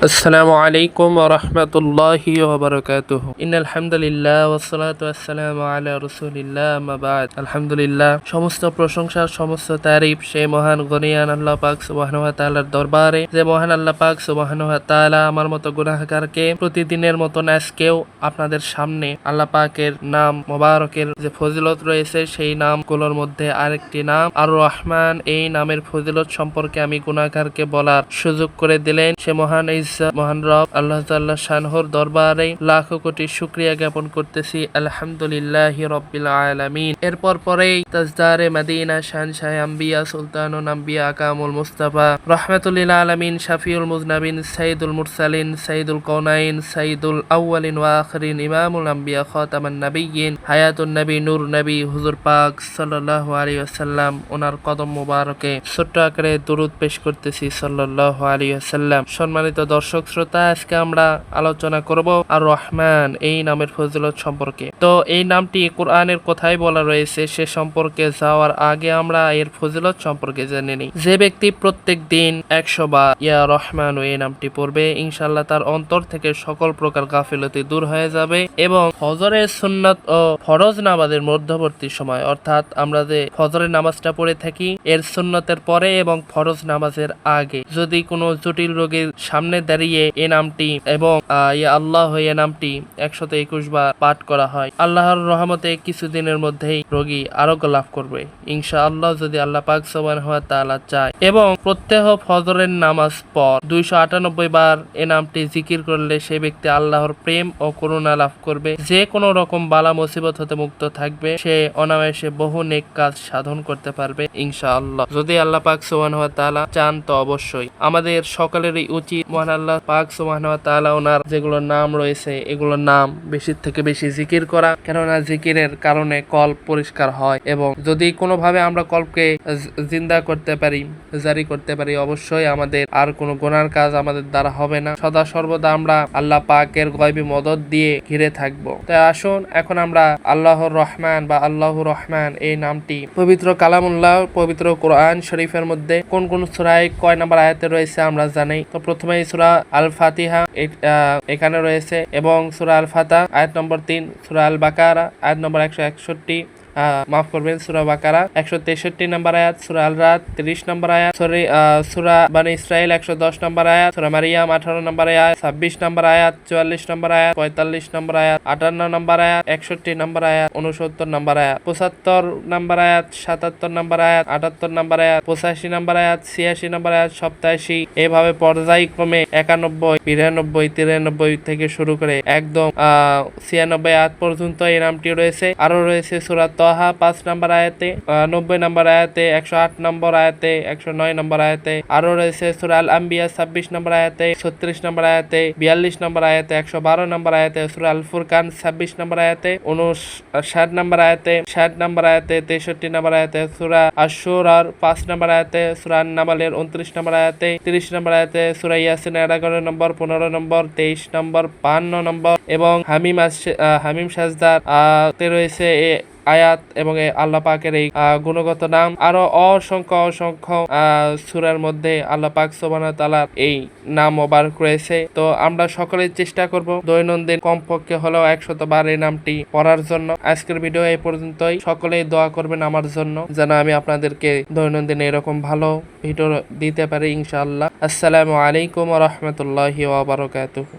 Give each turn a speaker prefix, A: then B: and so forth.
A: আসসালামু আলাইকুম ওয়া রাহমাতুল্লাহি ওয়া বারাকাতুহু। ইন্নাল হামদুলিল্লাহ ওয়াস সালাতু ওয়াস সালামু আলা রাসূলিল্লাহ আম্মা বাদ। আলহামদুলিল্লাহ, সমস্ত প্রশংসা, সমস্ত তারিফ সেই মহান গনিয়ান আল্লাহ পাক সুবহানাহু ওয়া তাআলার দরবারে, যে মহান আল্লাহ পাক সুবহানাহু ওয়া তাআলা আমার মতো গুনাহগারকে প্রতিদিনের মতন আজকেও আপনাদের সামনে আল্লাহ পাকের নাম মোবারকের যে ফজিলত রয়েছে সেই নামগুলোর মধ্যে আরেকটি নাম আর রহমান, এই নামের ফজিলত সম্পর্কে আমি গুনাহগারকে বলার সুযোগ করে দিলেন। সে মহান মহান রব আল্লাহ তাআলা শানহর দরবারে লাখো কোটি শুকরিয়া জ্ঞাপন করতেছি। আলহামদুলিল্লাহি রাব্বিল আলামিন। এরপর পরেই তাজদারে মদিনা, শানশাহ আম্বিয়া, সুলতানুল আম্বিয়া, আকামুল মুস্তাফা, রাহমাতুল লিল আলামিন, শাফিউল মুজনাবিন, সাইয়্যিদুল মুরসালিন, সাইয়্যিদুল কাউনাইন, সাইয়্যিদুল আউয়ালিন ওয়া আখিরিন, ইমামুল আম্বিয়া, খাতামান নাবিয়্যিন, হায়াতুন নবী, নূর নবী, হুজুর পাক সাল্লাল্লাহু আলাইহি ওয়াসাল্লাম, ওনার কদম মোবারকে ছোট্ট আকারে দরুদ পেশ করতেছি সাল্লাল্লাহু আলাইহি ওয়াসাল্লাম। সম্মানিত দর্শক শ্রোতা, আজকে আমরা আলোচনা করব আর রহমান এই নামের ফজিলত সম্পর্কে। তো এই নামটি কোরআনের কোথায় বলা রয়েছে সে সম্পর্কে যাওয়ার আগে আমরা এর ফজিলত সম্পর্কে জেনে নিই। যে ব্যক্তি প্রত্যেক দিন 100 বার ইয়া রহমান এই নামটি পড়বে, ইনশাআল্লাহ তার অন্তর থেকে সকল প্রকার গাফিলতি দূর হয়ে যাবে এবং ফজরের সুন্নাত ও ফরজ নামাজের মধ্যবর্তী সময়, অর্থাৎ আমরা যে ফজরের নামাজটা পড়ে থাকি এর সুন্নতের পরে এবং ফরজ নামাজের আগে যদি কোনো জটিল রোগীর সামনে দাঁড়িয়ে এ নামটি এবং ইয়া আল্লাহ এ নামটি 121 বার পাঠ করা হয়, আল্লাহর রহমতে কিছুদিনের মধ্যেই রোগী আরোগ্য লাভ করবে ইনশাআল্লাহ, যদি আল্লাহ পাক সুবহানাহু ওয়া তাআলা চায়। এবং প্রত্যহ ফজরের নামাজ পর 298 বার এ নামটি জিকির করলে সে ব্যক্তি আল্লাহর প্রেম ও করুণা লাভ করবে, যে কোনো রকম বালা মুসিবত হতে মুক্ত থাকবে, সে অনায়াসে বহু নেক কাজ সাধন করতে পারবে ইনশাআল্লাহ, যদি আল্লাহ পাক সুবহানাহু ওয়া তাআলা চান। তো অবশ্যই আমাদের সকলেরই উচিত মহান আল্লাহ পাক সুবহানাহু ওয়া তাআলা ওনার যেগুলো নাম রয়েছে এগুলোর নাম বেশি থেকে বেশি জিকির করা, কেননা জিকিরের কারণে কল্প পরিষ্কার হয় এবং যদি কোনোভাবে আমরা কল্পকে জিন্দা করতে পারি, জারি করতে পারি, অবশ্যই আমাদের আর কোনো গুনার কাজ আমাদের দ্বারা হবে না। সদা সর্বদা আমরা আল্লাহ পাকের গায়বী মদদ দিয়ে ঘিরে থাকবো। তাই আসুন এখন আমরা আল্লাহর রহমান বা আল্লাহুর রহমান এই নামটি পবিত্র কালামুল্লাহ, পবিত্র কোরআন শরীফের মধ্যে কোন কোন সূরায় কয় নাম্বার আয়াতে রয়েছে আমরা জানি। তো প্রথমেই সূরা আল ফাতিহা এখানে রয়েছে এবং সূরা আল ফাতাহ আয়াত নম্বর 3, সূরা আল বাকারা আয়াত নম্বর 161, মাফ করবেন সূরা বাকারা 163 নম্বর আয়াত, সূরা আল রাদ 30 নম্বর আয়াত, সূরা বানি ইসরাইল 110 নম্বর আয়াত, সূরা মারিয়াম 18 নম্বর আয়াত, 26 নম্বর আয়াত, 44 নম্বর আয়াত, 45 নম্বর আয়াত, 58 নম্বর আয়াত, 61 নম্বর আয়াত, 69 নম্বর আয়াত, 75 নম্বর আয়াত, 77 নম্বর আয়াত, 78 নম্বর আয়াত, 85 নম্বর আয়াত, 86 নম্বর আয়াত, 87, এইভাবে পর্যায়ক্রমে 91, 92, 93 থেকে শুরু করে একদম 96 আয়াত পর্যন্ত এই নামটি রয়েছে। আরো রয়েছে সূরা তাহা 5 নম্বর আয়াতে, 90 নম্বর আয়াতে, 108 নম্বর আয়াতে, 109 নম্বর আয়াতে। আরো রয়েছে সূরা আল আম্বিয়া 26 নম্বর আয়াতে, 36 নম্বর আয়াতে, 42 নম্বর আয়াতে, 112 নম্বর আয়াতে, সূরা আল ফুরকান 26 নম্বর আয়াতে, 59 নম্বর আয়াতে, 60 নম্বর আয়াতে, 63 নম্বর আয়াতে, সূরা আশ-শুরার 5 নম্বর আয়াতে, সূরা আন-নামলের 29 নম্বর আয়াতে, 30 নম্বর আয়াতে, সূরা ইয়াসিনের 11 নম্বর, 15 নম্বর, 23 নম্বর, 52 নম্বর এবং হামিম সাজদার তে রয়েছে আয়াত এবং আল্লাহ পাকের এই গুণগত নাম। আরো অসংখ্য সূরার মধ্যে আল্লাহ পাক সুবহানাহু ওয়া তাআলার এই নাম মোবারক রয়েছে। তো আমরা সকলে চেষ্টা করব দৈনন্দিন কমপক্ষে হলেও 100 বার এই নামটি পড়ার জন্য। আজকের ভিডিও এই পর্যন্তই। সকলেই দোয়া করবেন আমার জন্য যেন আমি আপনাদেরকে দৈনন্দিন এরকম ভালো ভিডিও দিতে পারি ইনশাআল্লাহ। আসসালামু আলাইকুম ওয়া রাহমাতুল্লাহি ওয়া বারাকাতুহু।